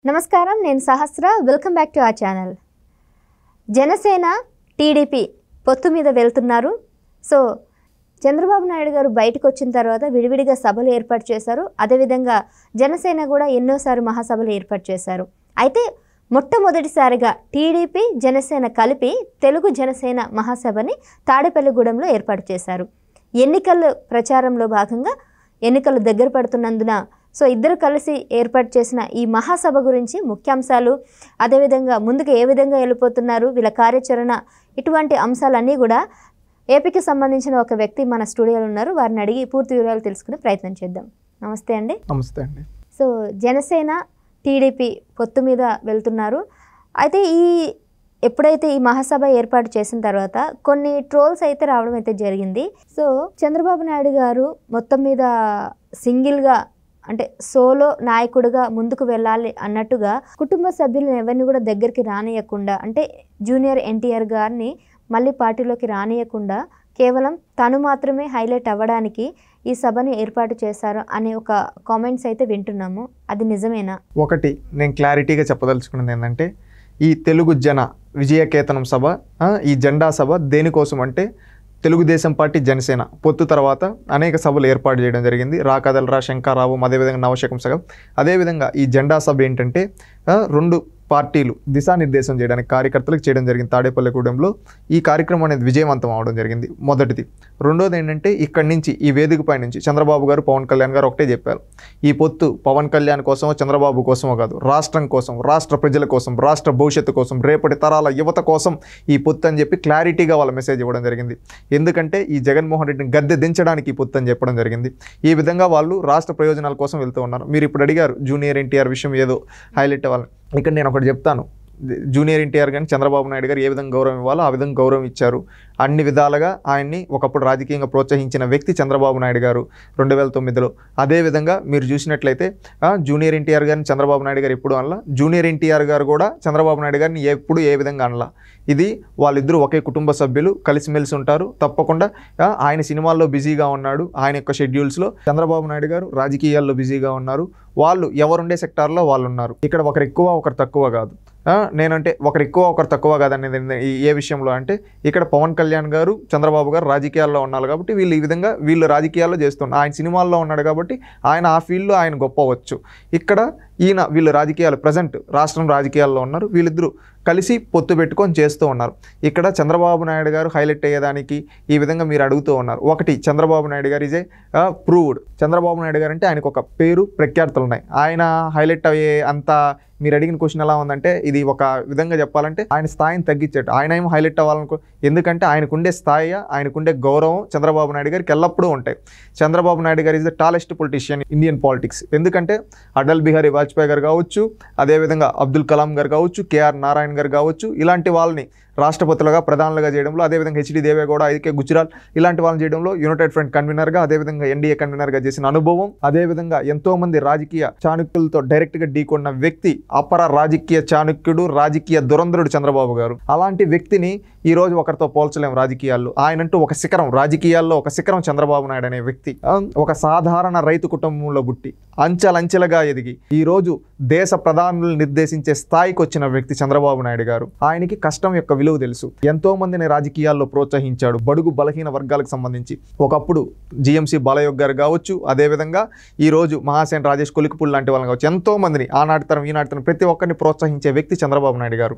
నమస్కారం, నేను Sahasra. Welcome back to our channel. Janasena TDP పొత్తు మీద వెళ్తున్నారు. సో చంద్రబాబు నాయుడు గారు బయటకు వచ్చిన తర్వాత విడివిడిగా సభలు ఏర్పాటు చేశారు. అదేవిధంగా జనసేన కూడా ఎన్నోసారి మహాసభలు ఏర్పాటు చేశారు. అయితే మొట్టమొదటిసారిగా టీడీపీ జనసేన కలిపి తెలుగు జనసేన మహాసభని తాడేపల్లిగూడెంలో ఏర్పాటు చేశారు. ఎన్నికల ప్రచారంలో భాగంగా ఎన్నికలు దగ్గర పడుతున్నందున సో ఇద్దరు కలిసి ఏర్పాటు చేసిన ఈ మహాసభ గురించి ముఖ్యాంశాలు, అదేవిధంగా ముందుకు ఏ విధంగా వెళ్ళిపోతున్నారు, వీళ్ళ కార్యాచరణ, ఇటువంటి అంశాలన్నీ కూడా ఏపీకి సంబంధించిన ఒక వ్యక్తి మన స్టూడియోలో ఉన్నారు. వారిని అడిగి పూర్తి వివరాలు తెలుసుకునే ప్రయత్నం చేద్దాం. నమస్తే అండి. నమస్తే అండి. సో జనసేన టీడీపీ పొత్తు మీద వెళ్తున్నారు. అయితే ఎప్పుడైతే ఈ మహాసభ ఏర్పాటు చేసిన తర్వాత కొన్ని ట్రోల్స్ అయితే రావడం అయితే జరిగింది. సో చంద్రబాబు నాయుడు గారు మొత్తం మీద సింగిల్గా అంటే సోలో నాయకుడిగా ముందుకు వెళ్ళాలి అన్నట్టుగా కుటుంబ సభ్యులను ఎవరిని కూడా దగ్గరికి రానియకుండా, అంటే జూనియర్ ఎన్టీఆర్ గారిని మళ్ళీ పార్టీలోకి రానియకుండా కేవలం తను మాత్రమే హైలైట్ అవ్వడానికి ఈ సభని ఏర్పాటు చేశారు అనే ఒక కామెంట్స్ అయితే వింటున్నాము. అది నిజమేనా? ఒకటి నేను క్లారిటీగా చెప్పదలుచుకున్నది ఏంటంటే, ఈ తెలుగు జన విజయకేతనం సభ, ఈ జెండా సభ దేనికోసం అంటే తెలుగుదేశం పార్టీ జనసేన పొత్తు తర్వాత అనేక సభలు ఏర్పాటు చేయడం జరిగింది. రాకదలరా, శంకర్రావు, అదేవిధంగా నవశకం సగం. అదేవిధంగా ఈ జెండా సభ ఏంటంటే రెండు పార్టీలు దిశానిర్దేశం చేయడానికి కార్యకర్తలకు చేయడం జరిగింది తాడేపల్లిగూడెంలో. ఈ కార్యక్రమం అనేది విజయవంతం అవడం జరిగింది, మొదటిది. రెండోది ఏంటంటే, ఇక్కడి నుంచి ఈ వేదికపై నుంచి చంద్రబాబు గారు, పవన్ కళ్యాణ్ గారు ఒకటే చెప్పారు, ఈ పొత్తు పవన్ కళ్యాణ్ కోసమో చంద్రబాబు కోసమో కాదు, రాష్ట్రం కోసం, రాష్ట్ర ప్రజల కోసం, రాష్ట్ర భవిష్యత్తు కోసం, రేపటి తరాల యువత కోసం ఈ పొత్తు అని చెప్పి క్లారిటీగా వాళ్ళ మెసేజ్ ఇవ్వడం జరిగింది. ఎందుకంటే ఈ జగన్మోహన్ రెడ్డిని గద్దె దించడానికి ఈ పొత్తు అని చెప్పడం జరిగింది. ఈ విధంగా వాళ్ళు రాష్ట్ర ప్రయోజనాల కోసం వెళ్తూ ఉన్నారు. మీరు ఇప్పుడు అడిగారు జూనియర్ ఎన్టీఆర్ విషయం ఏదో హైలైట్ అవ్వాలి. ఇక్కడ నేను ఒకటి చెప్తాను. జూనియర్ ఎన్టీఆర్ కానీ చంద్రబాబు నాయుడు గారు ఏ విధంగా గౌరవం ఇవ్వాలో ఆ విధంగా గౌరవం ఇచ్చారు. అన్ని విధాలుగా ఆయన్ని ఒకప్పుడు రాజకీయంగా ప్రోత్సహించిన వ్యక్తి చంద్రబాబు నాయుడు గారు 2009లో. అదేవిధంగా మీరు చూసినట్లయితే జూనియర్ ఎన్టీఆర్ గారిని చంద్రబాబు నాయుడు గారు ఎప్పుడు అనలా, జూనియర్ ఎన్టీఆర్ గారు కూడా చంద్రబాబు నాయుడు గారిని ఎప్పుడు ఏ విధంగా అనలా. ఇది వాళ్ళిద్దరూ ఒకే కుటుంబ సభ్యులు, కలిసిమెలిసి ఉంటారు. తప్పకుండా ఆయన సినిమాల్లో బిజీగా ఉన్నాడు, ఆయన యొక్క షెడ్యూల్స్లో. చంద్రబాబు నాయుడు గారు రాజకీయాల్లో బిజీగా ఉన్నారు. వాళ్ళు ఎవరుండే సెక్టార్లో వాళ్ళు ఉన్నారు. ఇక్కడ ఒకరు ఎక్కువ ఒకరు తక్కువ కాదు. నేనంటే ఒకరు ఎక్కువ ఒకరు తక్కువ కాదనేది ఏ విషయంలో అంటే, ఇక్కడ పవన్ కళ్యాణ్ గారు, చంద్రబాబు గారు రాజకీయాల్లో ఉన్నారు కాబట్టి వీళ్ళు ఈ విధంగా రాజకీయాల్లో చేస్తున్నారు. ఆయన సినిమాల్లో ఉన్నాడు కాబట్టి ఆయన ఆ ఫీల్డ్లో ఆయన గొప్పవచ్చు. ఇక్కడ వీళ్ళు రాజకీయాలు ప్రజెంట్ రాష్ట్రం రాజకీయాల్లో ఉన్నారు. వీళ్ళిద్దరూ కలిసి పొత్తు పెట్టుకొని చేస్తూ ఉన్నారు. ఇక్కడ చంద్రబాబు నాయుడు గారు హైలైట్ అయ్యేదానికి ఈ విధంగా మీరు అడుగుతూ ఉన్నారు. ఒకటి, చంద్రబాబు నాయుడు గారు is a proved. Chandrababu Naidu గారు అంటే ఆయనకు ఒక పేరు, ప్రఖ్యాతులు ఉన్నాయి. ఆయన హైలైట్ అయ్యే అంత మీరు అడిగిన క్వశ్చన్ ఎలా ఉందంటే, ఇది ఒక విధంగా చెప్పాలంటే ఆయన స్థాయిని తగ్గించేట. ఆయన ఏమో హైలైట్ అవ్వాలనుకో, ఎందుకంటే ఆయనకుండే స్థాయి, ఆయనకుండే గౌరవం చంద్రబాబు నాయుడు గారికి ఎల్లప్పుడూ ఉంటాయి. చంద్రబాబు నాయుడు గారు is the tallest politician Indian politics. ఎందుకంటే అటల్ బిహారీ వాజ్పేయి గారు కావచ్చు, అదేవిధంగా అబ్దుల్ కలాం గారు కావచ్చు, కేఆర్ నారాయణ గారు కావచ్చు, ఇలాంటి వాళ్ళని రాష్ట్రపతులుగా, ప్రధానులుగా చేయడంలో, అదేవిధంగా హెచ్డి దేవేగౌడ, ఐకే గుజరాల్ ఇలాంటి వాళ్ళని చేయడంలో, యునైటెడ్ ఫ్రంట్ కన్వీనర్గా, అదేవిధంగా ఎన్డీఏ కన్వీనర్గా చేసిన అనుభవం, అదేవిధంగా ఎంతోమంది రాజకీయ చాణక్యులతో డైరెక్ట్గా ఢీకొన్న వ్యక్తి, అపర రాజకీయ చాణక్యుడు, రాజకీయ దురంధరుడు చంద్రబాబు గారు. అలాంటి వ్యక్తిని ఈరోజు ఒకరితో పోల్చలేం రాజకీయాల్లో. ఆయనంటూ ఒక శిఖరం, రాజకీయాల్లో ఒక శిఖరం చంద్రబాబు నాయుడు అనే వ్యక్తి. ఒక సాధారణ రైతు కుటుంబంలో పుట్టి అంచెలంచెలుగా ఎదిగి ఈరోజు దేశ ప్రధానులు నిర్దేశించే స్థాయికి వచ్చిన వ్యక్తి చంద్రబాబు నాయుడు గారు. ఆయనకి కష్టం యొక్క విలువ తెలుసు. ఎంతో మందిని రాజకీయాల్లో ప్రోత్సహించాడు, బడుగు బలహీన వర్గాలకు సంబంధించి. ఒకప్పుడు జిఎంసి బాలయోగ్ గారు కావచ్చు, అదేవిధంగా ఈరోజు మహాసేన్ రాజేష్ కొలికిపూడి లాంటి వాళ్ళని కావచ్చు, ఎంతో మందిని ఆనాటి తరం ఈనాటి తరం ప్రతి ఒక్కరిని ప్రోత్సహించే వ్యక్తి చంద్రబాబు నాయుడు గారు.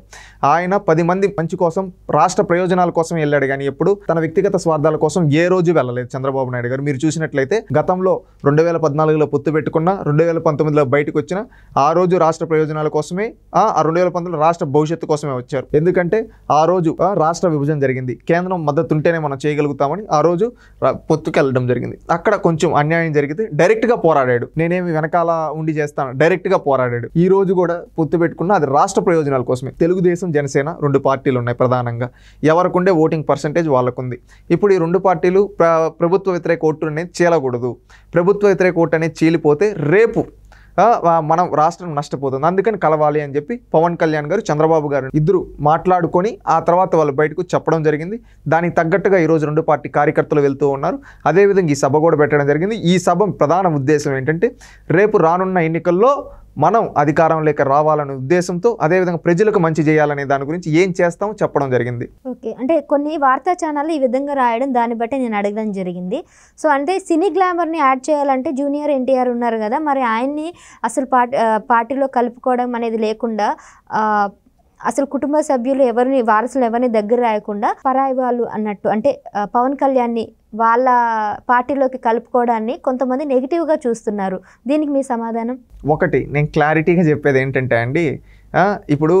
ఆయన 10 మంది మంచి కోసం, రాష్ట్ర ప్రయోజనాల కోసం వెళ్ళాడు కానీ ఎప్పుడు తన వ్యక్తిగత స్వార్థాల కోసం ఏ రోజు వెళ్ళలేదు చంద్రబాబు నాయుడు గారు. మీరు చూసినట్లయితే గతంలో 2014లో పొత్తు పెట్టుకున్న, 2019లో బయటకు వచ్చిన, ఆ రోజు రాష్ట్ర ప్రయోజనాల కోసమే, ఆ 2019లో రాష్ట్ర భవిష్యత్తు కోసమే వచ్చారు. ఎందుకంటే ఆ రోజు రాష్ట్ర విభజన జరిగింది, కేంద్రం మద్దతు ఉంటేనే మనం చేయగలుగుతామని ఆ రోజు పొత్తుకు వెళ్ళడం జరిగింది. అక్కడ కొంచెం అన్యాయం జరిగితే డైరెక్ట్గా పోరాడాడు. నేనేమి వెనకాల ఉండి చేస్తాను, డైరెక్ట్గా పోరాడాడు. ఈ రోజు కూడా పొత్తు పెట్టుకున్న అది రాష్ట్ర ప్రయోజనాల కోసమే. తెలుగుదేశం, జనసేన 2 పార్టీలు ఉన్నాయి ప్రధానంగా. ఎవరికుండే ఓటింగ్ పర్సంటేజ్ వాళ్ళకుంది. ఇప్పుడు ఈ 2 పార్టీలు ప్రభుత్వ వ్యతిరేక ఓటు అనేది చీలకూడదు. ప్రభుత్వ వ్యతిరేక ఓటు అనేది చీలిపోతే రేపు మనం రాష్ట్రం నష్టపోతుంది. అందుకని కలవాలి అని చెప్పి పవన్ కళ్యాణ్ గారు, చంద్రబాబు గారు ఇద్దరు మాట్లాడుకొని ఆ తర్వాత వాళ్ళు బయటకు చెప్పడం జరిగింది. దానికి తగ్గట్టుగా ఈరోజు 2 పార్టీ కార్యకర్తలు వెళ్తూ ఉన్నారు. అదేవిధంగా ఈ సభ కూడా పెట్టడం జరిగింది. ఈ సభ ప్రధాన ఉద్దేశం ఏంటంటే, రేపు రానున్న ఎన్నికల్లో మనం అధికారంలోకి రావాలనే ఉద్దేశంతో, అదేవిధంగా ప్రజలకు మంచి చేయాలనే దాని గురించి ఏం చేస్తామో చెప్పడం జరిగింది. ఓకే, అంటే కొన్ని వార్తా ఛానళ్ళు ఈ విధంగా రాయడం, దాన్ని బట్టి నేను అడగడం జరిగింది. సో అంటే సినీ గ్లామర్ని యాడ్ చేయాలంటే జూనియర్ ఎన్టీఆర్ ఉన్నారు కదా, మరి ఆయన్ని అసలు పార్టీలో కలుపుకోవడం అనేది లేకుండా, అసలు కుటుంబ సభ్యులు ఎవరిని, వారసులు ఎవరిని దగ్గర రాయకుండా పరాయి వాళ్ళు అన్నట్టు, అంటే పవన్ కళ్యాణ్ని వాళ్ళ పార్టీలోకి కలుపుకోవడాన్ని కొంతమంది నెగిటివ్గా చూస్తున్నారు. దీనికి మీ సమాధానం? ఒకటి నేను క్లారిటీగా చెప్పేది ఏంటంటే అండి, ఇప్పుడు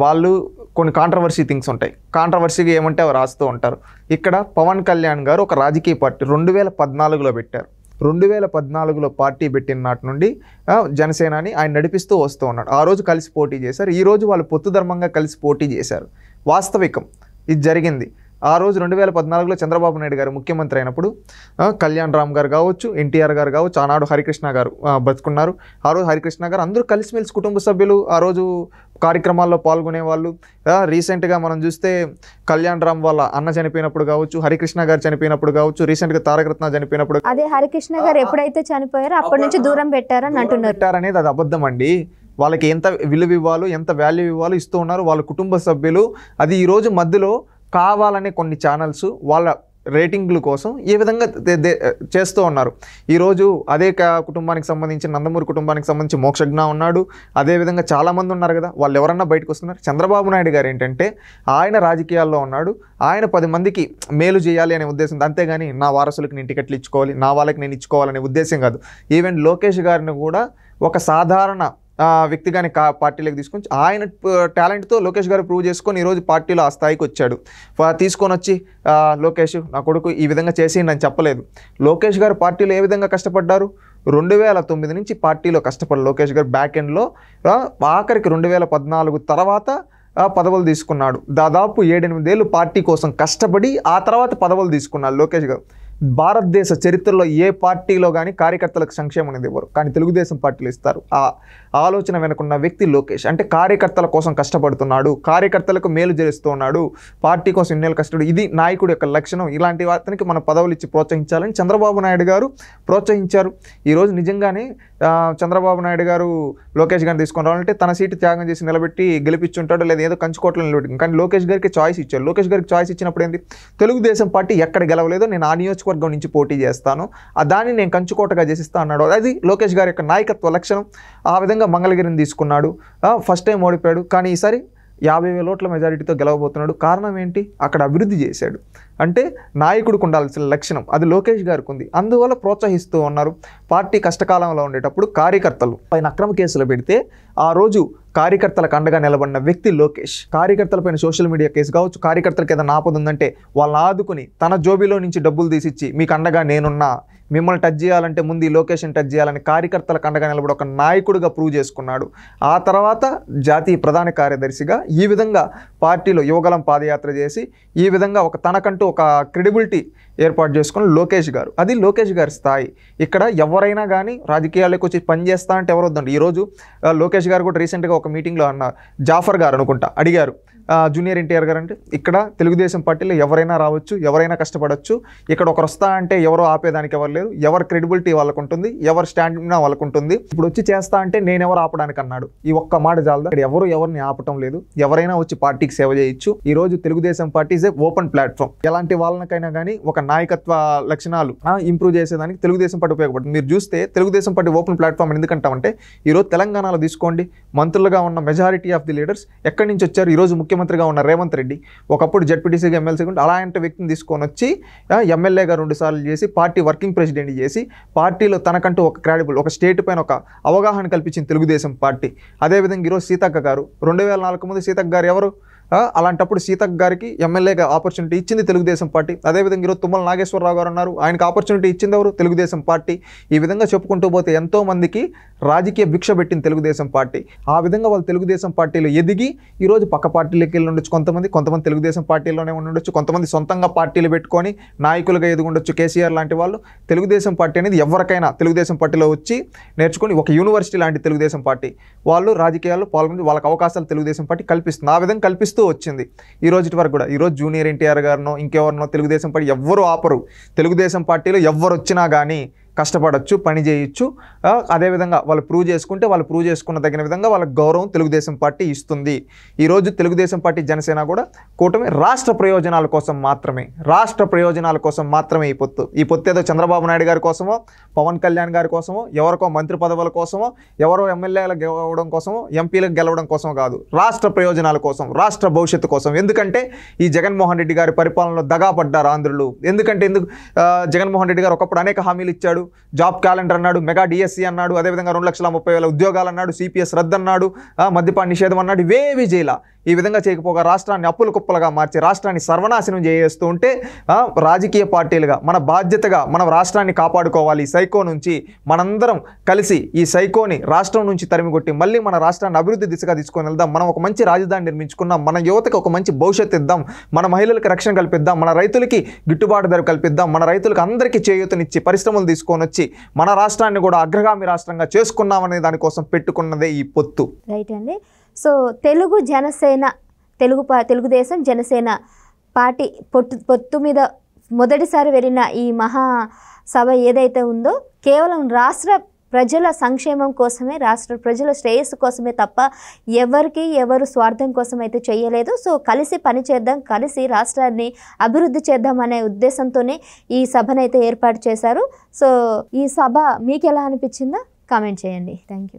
వాళ్ళు కొన్ని కాంట్రవర్సీ థింగ్స్ ఉంటాయి. కాంట్రవర్సీగా ఏమంటే అవి రాస్తూ ఉంటారు. ఇక్కడ పవన్ కళ్యాణ్ గారు ఒక రాజకీయ పార్టీ 2014లో పెట్టారు. 2014లో పార్టీ పెట్టిన నాటి నుండి జనసేనని ఆయన నడిపిస్తూ వస్తూ ఉన్నాడు. ఆ రోజు కలిసి పోటీ చేశారు. ఈ రోజు వాళ్ళు పొత్తు ధర్మంగా కలిసి పోటీ చేశారు. వాస్తవికం ఇది జరిగింది. ఆ రోజు 2014లో చంద్రబాబు నాయుడు గారు ముఖ్యమంత్రి అయినప్పుడు కళ్యాణ్ రామ్ గారు కావచ్చు, ఎన్టీఆర్ గారు కావచ్చు, ఆనాడు హరికృష్ణ గారు బతుకున్నారు. ఆ రోజు హరికృష్ణ గారు అందరూ కలిసిమెలిసి కుటుంబ సభ్యులు ఆ రోజు కార్యక్రమాల్లో పాల్గొనే వాళ్ళు. రీసెంట్గా మనం చూస్తే కళ్యాణ్ రామ్ వాళ్ళ అన్న చనిపోయినప్పుడు కావచ్చు, హరికృష్ణ గారు చనిపోయినప్పుడు కావచ్చు, రీసెంట్గా తారకరత్న చనిపోయినప్పుడు, అదే హరికృష్ణ గారు ఎప్పుడైతే చనిపోయారో అప్పటి నుంచి దూరం పెట్టారని అంటున్నారు. అనేది అది అబద్ధం అండి. వాళ్ళకి ఎంత విలువ ఇవ్వాలో, ఎంత వాల్యూ ఇవ్వాలో ఇస్తూ ఉన్నారు వాళ్ళ కుటుంబ సభ్యులు. అది ఈరోజు మధ్యలో కావాలనే కొన్ని ఛానల్స్ వాళ్ళ రేటింగ్ల కోసం ఈ విధంగా చేస్తూ ఉన్నారు. ఈరోజు అదే కుటుంబానికి సంబంధించి, నందమూరి కుటుంబానికి సంబంధించి మోక్షజ్ఞ ఉన్నాడు. అదేవిధంగా చాలామంది ఉన్నారు కదా, వాళ్ళు ఎవరన్నా బయటకు వస్తున్నారు. చంద్రబాబు నాయుడు గారు ఏంటంటే ఆయన రాజకీయాల్లో ఉన్నాడు. ఆయన 10 మందికి మేలు చేయాలి అనే ఉద్దేశం, అంతేగాని నా వారసులకు నేను టికెట్లు ఇచ్చుకోవాలి, నా వాళ్ళకి నేను ఇచ్చుకోవాలనే ఉద్దేశం కాదు. ఈవెన్ లోకేష్ గారిని కూడా ఒక సాధారణ వ్యక్తిగాని పార్టీలోకి తీసుకొని ఆయన టాలెంట్తో లోకేష్ గారు ప్రూవ్ చేసుకొని ఈరోజు పార్టీలో ఆ స్థాయికి వచ్చాడు. తీసుకొని వచ్చి లోకేష్ నా కొడుకు ఈ విధంగా చేసి నేను చెప్పలేదు. లోకేష్ గారు పార్టీలో ఏ విధంగా కష్టపడ్డారు? 2009 నుంచి పార్టీలో కష్టపడ్డారు లోకేష్ గారు. బ్యాక్ ఎండ్లో ఆఖరికి 2014 తర్వాత పదవులు తీసుకున్నాడు. దాదాపు 7-8 ఏళ్ళు పార్టీ కోసం కష్టపడి ఆ తర్వాత పదవులు తీసుకున్నాడు లోకేష్ గారు. భారతదేశ చరిత్రలో ఏ పార్టీలో కానీ కార్యకర్తలకు సంక్షేమం అనేది ఇవ్వరు, కానీ తెలుగుదేశం పార్టీలు ఇస్తారు. ఆ ఆలోచన వెనుకున్న వ్యక్తి లోకేష్. అంటే కార్యకర్తల కోసం కష్టపడుతున్నాడు, కార్యకర్తలకు మేలు చేస్తూ ఉన్నాడు, పార్టీ కోసం ఇన్నేళ్ళు కష్టపడు. ఇది నాయకుడి యొక్క లక్షణం. ఇలాంటి వాటికి మన పదవులు ఇచ్చి ప్రోత్సహించాలని చంద్రబాబు నాయుడు గారు ప్రోత్సహించారు. ఈరోజు నిజంగానే చంద్రబాబు నాయుడు గారు లోకేష్ గారిని తీసుకొని రావాలంటే తన సీటు త్యాగం చేసి నిలబెట్టి గెలిపించుంటాడు, లేదా ఏదో కంచుకోవట్లో నిలబెట్టి. కానీ లోకేష్ గారికి చాయిస్ ఇచ్చారు. లోకేష్ గారికి చాయిస్ ఇచ్చినప్పుడు ఏంటి, తెలుగుదేశం పార్టీ ఎక్కడ గెలవలేదో నేను ఆ నియోజకవర్గం నుంచి పోటీ చేస్తాను, దాన్ని నేను కంచుకోటగా చేసిస్తా అన్నాడు. అది లోకేష్ గారి యొక్క నాయకత్వ లక్షణం. ఆ విధంగా మంగళగిరిని తీసుకున్నాడు. ఫస్ట్ టైం ఓడిపోయాడు, కానీ ఈసారి 50,000 ఓట్ల మెజారిటీతో గెలవబోతున్నాడు. కారణం ఏంటి? అక్కడ అభివృద్ధి చేశాడు. అంటే నాయకుడికి ఉండాల్సిన లక్షణం అది లోకేష్ గారికి ఉంది. అందువల్ల ప్రోత్సహిస్తూ ఉన్నారు. పార్టీ కష్టకాలంలో ఉండేటప్పుడు కార్యకర్తలు పైన అక్రమ కేసులు పెడితే ఆ రోజు కార్యకర్తలకు అండగా నిలబడిన వ్యక్తి లోకేష్. కార్యకర్తలపైన సోషల్ మీడియా కేసు కావచ్చు, కార్యకర్తలకు ఏదైనా ఆపద ఉందంటే వాళ్ళని ఆదుకుని తన జోబీలో నుంచి డబ్బులు తీసిచ్చి మీకు అండగా నేనున్నా, మిమ్మల్ని టచ్ చేయాలంటే ముందు ఈ లొకేషన్ టచ్ చేయాలని కార్యకర్తలకు అండగా నిలబడి ఒక నాయకుడిగా ప్రూవ్ చేసుకున్నాడు. ఆ తర్వాత జాతీయ ప్రధాన కార్యదర్శిగా ఈ విధంగా పార్టీలో యువగలం పాదయాత్ర చేసి ఈ విధంగా ఒక తనకంటూ ఒక క్రెడిబిలిటీ ఏర్పాటు చేసుకుని లోకేష్ గారు. అది లోకేష్ గారి స్థాయి. ఇక్కడ ఎవరైనా కానీ రాజకీయాలకు వచ్చి పనిచేస్తా అంటే ఎవరు వద్దండి. ఈరోజు లోకేష్ గారు కూడా రీసెంట్గా ఒక మీటింగ్లో అన్నారు, జాఫర్ గారు అనుకుంటా అడిగారు జూనియర్ ఎన్టీఆర్ గారు అంటే ఇక్కడ తెలుగుదేశం పార్టీలో ఎవరైనా రావచ్చు, ఎవరైనా కష్టపడవచ్చు, ఇక్కడ ఒకరు వస్తా అంటే ఎవరో ఆపేదానికి ఎవరు లేరు, ఎవరి క్రెడిబిలిటీ వాళ్ళకు ఉంటుంది, ఎవరి స్టాండినా వాళ్ళకు ఉంటుంది. ఇప్పుడు వచ్చి చేస్తా అంటే నేను ఎవరు ఆపడానికి అన్నాడు. ఈ ఒక్క మాట చాలదా? ఇక్కడ ఎవరు ఎవరిని ఆపటం లేదు, ఎవరైనా వచ్చి పార్టీకి సేవ చేయొచ్చు. ఈ రోజు Telugu Desam party is a open platform. ఎలాంటి వాళ్ళకైనా కానీ ఒక నాయకత్వ లక్షణాలు ఇంప్రూవ్ చేసేదానికి తెలుగుదేశం పార్టీ ఉపయోగపడుతుంది. మీరు చూస్తే తెలుగుదేశం పార్టీ ఓపెన్ ప్లాట్ఫామ్ ఎందుకంటామంటే ఈరోజు తెలంగాణలో తీసుకోండి, మంత్రులుగా ఉన్న మెజారిటీ ఆఫ్ ది లీడర్స్ ఎక్కడి నుంచి వచ్చారు? ఈరోజు ముఖ్యమంత్రిగా ఉన్న రేవంత్ రెడ్డి ఒకప్పుడు జడ్పీటీసీగా ఎమ్మెల్సీగా ఉంటే అలాంటి వ్యక్తిని తీసుకొని వచ్చి ఎమ్మెల్యేగా 2 సార్లు చేసి పార్టీ వర్కింగ్ ప్రెసిడెంట్ చేసి పార్టీలో తనకంటూ ఒక క్రెడిబుల్ ఒక స్టేట్ పైన ఒక అవగాహన కల్పించింది తెలుగుదేశం పార్టీ. అదేవిధంగా ఈరోజు సీతక్క గారు 2004 ముందు సీతక్క గారు ఎవరు? అలాంటప్పుడు సీతక్క గారికి ఎమ్మెల్యేగా ఆపర్చునిటీ ఇచ్చింది తెలుగుదేశం పార్టీ. అదేవిధంగా ఈరోజు తుమ్మల నాగేశ్వరరావు గారు ఉన్నారు, ఆయనకు ఆపర్చునిటీ ఇచ్చింది ఎవరు? తెలుగుదేశం పార్టీ. ఈ విధంగా చెప్పుకుంటూ పోతే ఎంతోమందికి రాజకీయ భిక్ష పెట్టింది తెలుగుదేశం పార్టీ. ఆ విధంగా వాళ్ళు తెలుగుదేశం పార్టీలో ఎదిగి ఈరోజు పక్క పార్టీలోకి వెళ్ళి ఉండొచ్చు, కొంతమంది తెలుగుదేశం పార్టీలోనే ఉండొచ్చు, కొంతమంది సొంతంగా పార్టీలు పెట్టుకొని నాయకులుగా ఎదుగుండొచ్చు. కేసీఆర్ లాంటి వాళ్ళు. తెలుగుదేశం పార్టీ అనేది ఎవరికైనా తెలుగుదేశం పార్టీలో వచ్చి నేర్చుకొని ఒక యూనివర్సిటీ లాంటి తెలుగుదేశం పార్టీ వాళ్ళు రాజకీయాల్లో పాల్గొని వాళ్ళకి అవకాశాలు తెలుగుదేశం పార్టీ కల్పిస్తుంది. ఆ విధంగా కల్పిస్తూ వచ్చింది ఈ రోజు వరకు కూడా. ఈరోజు జూనియర్ ఎన్టీఆర్ గారినో ఇంకెవరినో తెలుగుదేశం పార్టీ ఎవ్వరూ ఆపరు. తెలుగుదేశం పార్టీలో ఎవ్వరు వచ్చినా కానీ కష్టపడచ్చు, పని చేయొచ్చు. అదేవిధంగా వాళ్ళు ప్రూవ్ చేసుకున్న తగిన విధంగా వాళ్ళకి గౌరవం తెలుగుదేశం పార్టీ ఇస్తుంది. ఈరోజు తెలుగుదేశం పార్టీ జనసేన కూడా కూటమి రాష్ట్ర ప్రయోజనాల కోసం మాత్రమే ఈ పొత్తు ఏదో చంద్రబాబు నాయుడు గారి కోసమో, పవన్ కళ్యాణ్ గారి కోసమో, ఎవరికో మంత్రి పదవుల కోసమో, ఎవరో ఎమ్మెల్యేలు గెలవడం కోసమో, ఎంపీలకు గెలవడం కోసం కాదు. రాష్ట్ర ప్రయోజనాల కోసం, రాష్ట్ర భవిష్యత్తు కోసం. ఎందుకంటే ఈ జగన్మోహన్ రెడ్డి గారి పరిపాలనలో దగాపడ్డారు ఆంధ్రులు. ఎందుకంటే జగన్మోహన్ రెడ్డి గారు ఒకప్పుడు అనేక హామీలు ఇచ్చాడు. జాబ్ క్యాలెండర్ అన్నాడు, మెగా డిఎస్సి అన్నాడు, అదేవిధంగా 2,30,000 ఉద్యోగాలు అన్నాడు, సిపిఎస్ రద్దు అన్నాడు, మద్యపాన నిషేధం అన్నాడు. ఇవేవి చేయాల. ఈ విధంగా చేయకపోగా రాష్ట్రాన్ని అప్పుల కుప్పలుగా మార్చి రాష్ట్రాన్ని సర్వనాశనం చేస్తూ ఉంటే రాజకీయ పార్టీలుగా మన బాధ్యతగా మనం రాష్ట్రాన్ని కాపాడుకోవాలి. ఈ సైకో నుంచి మనందరం కలిసి ఈ సైకోని రాష్ట్రం నుంచి తరిమికొట్టి మళ్ళీ మన రాష్ట్రాన్ని అభివృద్ధి దిశగా తీసుకొని వెళ్దాం. మనం ఒక మంచి రాజధాని నిర్మించుకున్నాం, మన యువతకి ఒక మంచి భవిష్యత్తు ఇద్దాం, మన మహిళలకు రక్షణ కల్పిద్దాం, మన రైతులకి గిట్టుబాటు ధర కల్పిద్దాం, మన రైతులకు అందరికీ చేయూతనిచ్చి పరిశ్రమలు తీసుకొని వచ్చి మన రాష్ట్రాన్ని కూడా అగ్రగామి రాష్ట్రంగా చేసుకున్నామనే దానికోసం పెట్టుకున్నదే ఈ పొత్తు. రైట్ అండి. సో తెలుగుదేశం జనసేన పార్టీ పొత్తు మీద మొదటిసారి వెళ్ళిన ఈ మహాసభ ఏదైతే ఉందో కేవలం రాష్ట్ర ప్రజల సంక్షేమం కోసమే, రాష్ట్ర ప్రజల శ్రేయస్సు కోసమే తప్ప ఎవరు స్వార్థం కోసం అయితే చేయలేదు. సో కలిసి పని చేద్దాం, కలిసి రాష్ట్రాన్ని అభివృద్ధి చేద్దాం అనే ఉద్దేశంతోనే ఈ సభనైతే ఏర్పాటు చేశారు. సో ఈ సభ మీకు ఎలా అనిపించిందో కామెంట్ చేయండి. Thank you.